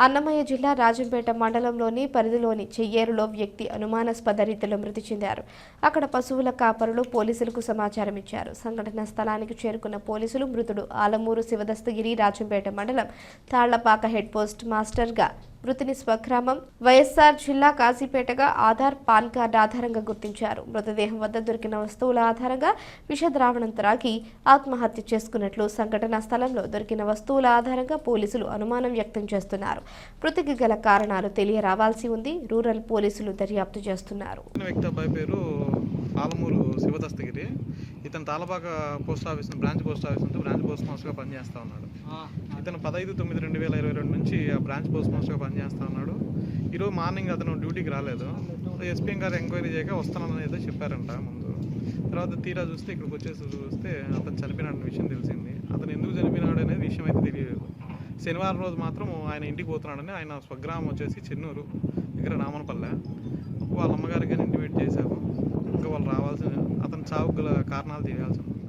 అన్నమయ్య జిల్లా రాజంపేట మండలంలోని పరిధిలోని చెయ్యేరులో వ్యక్తి అనుమానాస్పద రీతిలో మృతి చెందారు. అక్కడ పశువుల కాపరులు పోలీసులకు సమాచారం ఇచ్చారు. సంఘటనా స్థలానికి చేరుకున్న పోలీసులు మృతుడు ఆలమూరు శివదస్తగిరి రాజంపేట మండలం తాళ్లపాక హెడ్ పోస్ట్ మాస్టర్గా మృతిని స్వగ్రామం వైఎస్ఆర్ జిల్లా కాశీపేటగా ఆధార్ పాన్ కార్డు ఆధారంగా గుర్తించారు. మృతదేహం వద్ద దొరికిన వస్తువుల ఆధారంగా విషద్రావణం త్రాగి ఆత్మహత్య చేసుకున్నట్లు సంఘటనా స్థలంలో దొరికిన వస్తువుల ఆధారంగా పోలీసులు అనుమానం వ్యక్తం చేస్తున్నారు. మృతికి గల కారణాలు తెలియరావాల్సి ఉంది. రూరల్ పోలీసులు దర్యాప్తు చేస్తున్నారు. ఆలమూరు శివదస్తగిరి ఇతను Talapaka post office branch post మాస్టర్గా పనిచేస్తూ ఉన్నాడు. ఇతను 15/9/2022 నుంచి ఆ బ్రాంచ్ పోస్ట్ మాస్టర్గా పనిచేస్తూ ఉన్నాడు. ఈరోజు మార్నింగ్ అతను డ్యూటీకి రాలేదు. ఎస్పీఎం గారు ఎంక్వైరీ చేయక వస్తానని ఏదో చెప్పారంట ముందు. తర్వాత తీరా చూస్తే ఇక్కడికి చూస్తే అతను చనిపోయిన విషయం తెలిసింది. అతను ఎందుకు చనిపోయినాడు అనేది విషయం అయితే తెలియలేదు. శనివారం రోజు మాత్రం ఆయన ఇంటికి పోతున్నాడని ఆయన స్వగ్రామం వచ్చేసి చెన్నూరు దగ్గర రామనపల్లె. వాళ్ళ అమ్మగారికి ఇంటిమేట్ చేశారు. ఇంకా వాళ్ళు రావాల్సిన అతని చావుకు గల కారణాలు తెలియాల్సి ఉంది.